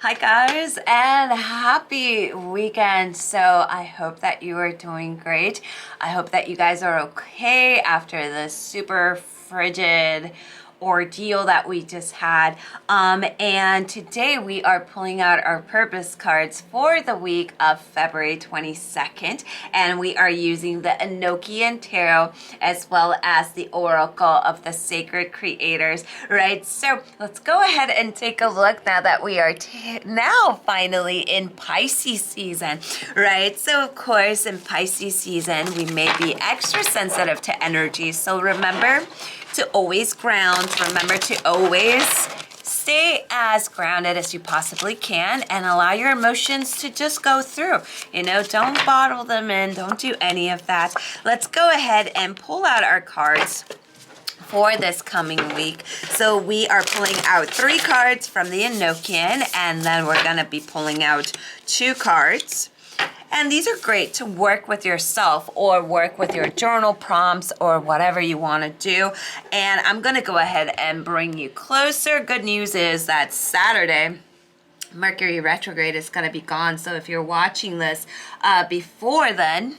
Hi guys, and happy weekend. So I hope that you are doing great. I hope that you guys are okay after this super frigid ordeal that we just had. And today we are pulling out our purpose cards for the week of February 22nd, and we are using the Enochian Tarot as well as the Oracle of the Sacred Creators, right? So let's go ahead and take a look now that we are now finally in Pisces season, right? So of course in Pisces season we may be extra sensitive to energy, so remember to always ground. Remember to always stay as grounded as you possibly can and allow your emotions to just go through. Don't bottle them in. Don't do any of that. Let's go ahead and pull out our cards for this coming week. So we are pulling out 3 cards from the Enochian, and then we're going to be pulling out 2 cards. And these are great to work with yourself or work with your journal prompts or whatever you want to do. And I'm going to go ahead and bring you closer. Good news is that Saturday, Mercury retrograde is going to be gone. So if you're watching this before then,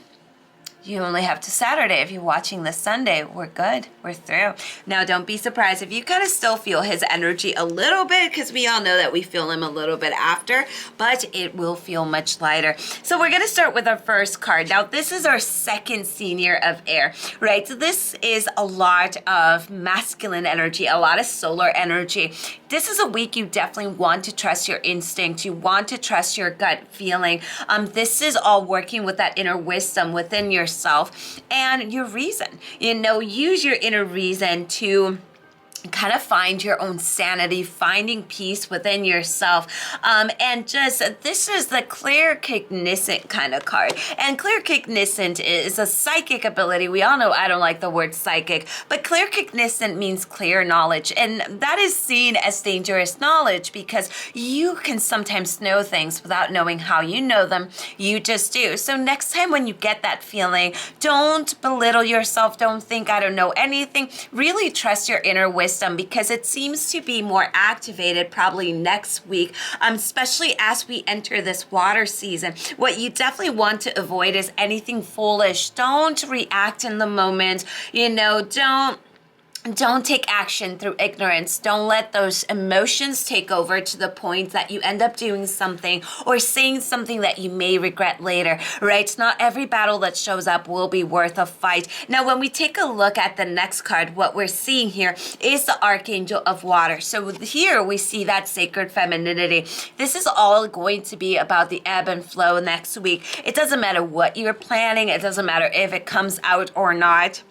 you only have to Saturday. If you're watching this Sunday, we're good. We're through. Now, don't be surprised if you kind of still feel his energy a little bit, because we all know that we feel him a little bit after, but it will feel much lighter. So we're going to start with our first card. Now, this is our second senior of air, right? So this is a lot of masculine energy, a lot of solar energy. This is a week you definitely want to trust your instinct. You want to trust your gut feeling. This is all working with that inner wisdom within yourself and your reason. Use your inner reason to kind of find your own sanity, finding peace within yourself. And just, this is the claircognizant kind of card. And claircognizant is a psychic ability. We all know I don't like the word psychic, but claircognizant means clear knowledge. And that is seen as dangerous knowledge because you can sometimes know things without knowing how you know them. You just do. So next time when you get that feeling, don't belittle yourself. Don't think I don't know anything. Really trust your inner wisdom, because it seems to be more activated probably next week, especially as we enter this water season. What you definitely want to avoid is anything foolish. Don't react in the moment. Don't take action through ignorance. Don't let those emotions take over to the point that you end up doing something or saying something that you may regret later, right? Not every battle that shows up will be worth a fight. Now, when we take a look at the next card, what we're seeing here is the Archangel of Water. So here we see that sacred femininity. This is all going to be about the ebb and flow next week. It doesn't matter what you're planning. It doesn't matter if it comes out or not.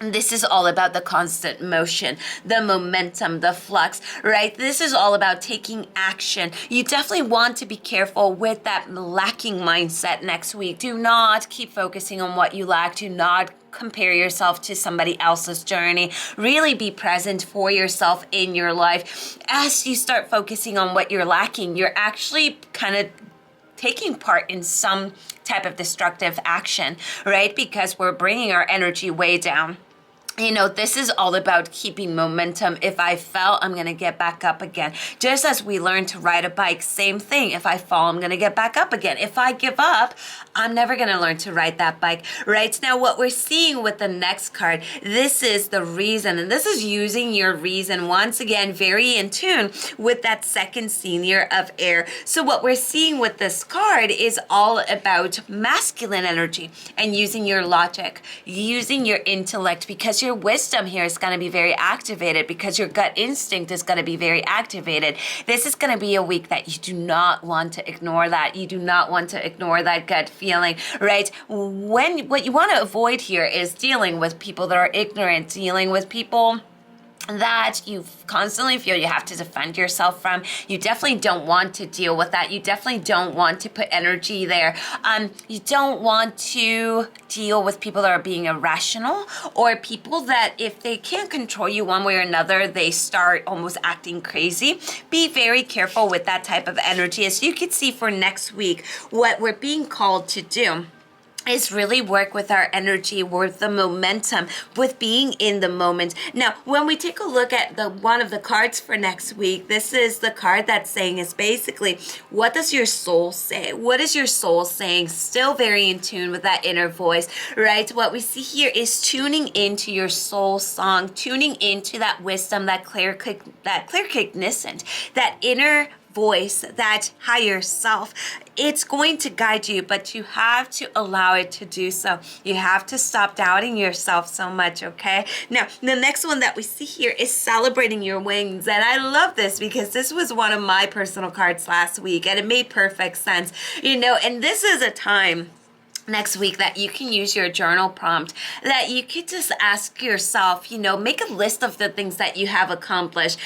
This is all about the constant motion, the momentum, the flux, right? This is all about taking action. You definitely want to be careful with that lacking mindset next week. Do not keep focusing on what you lack. Do not compare yourself to somebody else's journey. Really be present for yourself in your life. As you start focusing on what you're lacking, you're actually kind of taking part in some type of destructive action, right? Because we're bringing our energy way down. This is all about keeping momentum. If I fell, I'm going to get back up again. Just as we learn to ride a bike, same thing. If I fall, I'm going to get back up again. If I give up, I'm never going to learn to ride that bike, right? Now, what we're seeing with the next card, this is the reason, and this is using your reason, once again, very in tune with that second senior of air. So what we're seeing with this card is all about masculine energy and using your logic, using your intellect, because your wisdom here is going to be very activated, because your gut instinct is going to be very activated. This is going to be a week that you do not want to ignore that. You do not want to ignore that gut feeling, right? What you want to avoid here is dealing with people that are ignorant, dealing with people that you constantly feel you have to defend yourself from. You definitely don't want to deal with that. You definitely don't want to put energy there. You don't want to deal with people that are being irrational, or people that if they can't control you one way or another, they start almost acting crazy. Be very careful with that type of energy. As you can see for next week, what we're being called to do is really work with our energy, with the momentum, with being in the moment. Now, when we take a look at the one of the cards for next week, this is the card that's saying is basically, what does your soul say? What is your soul saying? Still very in tune with that inner voice, right? What we see here is tuning into your soul song, tuning into that wisdom, that clear cognizant, that inner voice, that higher self. It's going to guide you, but you have to allow it to do so. You have to stop doubting yourself so much, okay? Now, the next one that we see here is celebrating your wings. And I love this because this was one of my personal cards last week and it made perfect sense. And this is a time next week that you can use your journal prompt, that you could just ask yourself, make a list of the things that you have accomplished,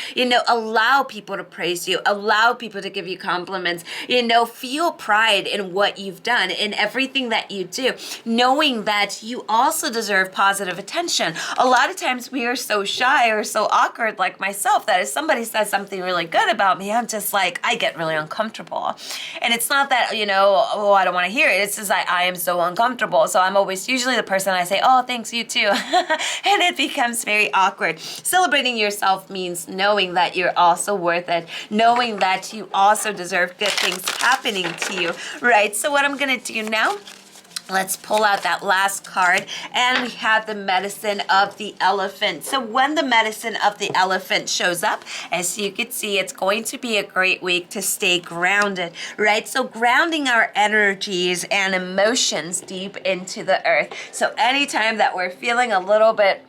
allow people to praise you, allow people to give you compliments, feel pride in what you've done, in everything that you do, knowing that you also deserve positive attention. A lot of times we are so shy or so awkward, like myself, that if somebody says something really good about me, I'm just like, I get really uncomfortable. And it's not that, oh, I don't want to hear it. It's just I am so uncomfortable. So I'm always usually the person I say, oh, thanks, you too. And it becomes very awkward. Celebrating yourself means knowing that you're also worth it, knowing that you also deserve good things happening to you, right? So what I'm going to do now, let's pull out that last card, and we have the medicine of the elephant. So when the medicine of the elephant shows up, as you can see, it's going to be a great week to stay grounded, right? So grounding our energies and emotions deep into the earth. So anytime that we're feeling a little bit,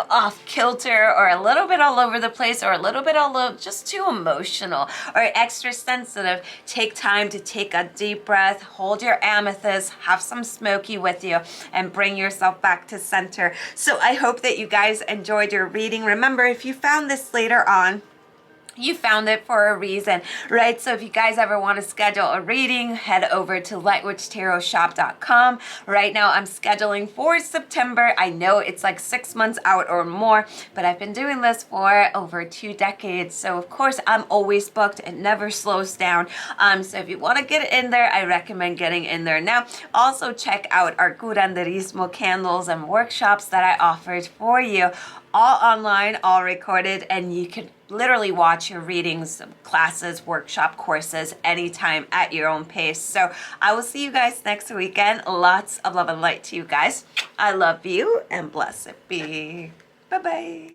off kilter, or a little bit all over the place, or a little bit just too emotional or extra sensitive, take time to take a deep breath, hold your amethyst, have some smoke with you, and bring yourself back to center. So I hope that you guys enjoyed your reading. Remember, if you found this later on, you found it for a reason, right? So if you guys ever want to schedule a reading, head over to lightwitchtarotshop.com. Right now I'm scheduling for September. I know it's like 6 months out or more, but I've been doing this for over 2 decades. So of course I'm always booked. It never slows down. So if you want to get in there, I recommend getting in there now. Also check out our curanderismo candles and workshops that I offered for you. All online, all recorded, and you can literally watch your readings, classes, workshop courses anytime at your own pace. So I will see you guys next weekend. Lots of love and light to you guys. I love you, and blessed be. Bye-bye.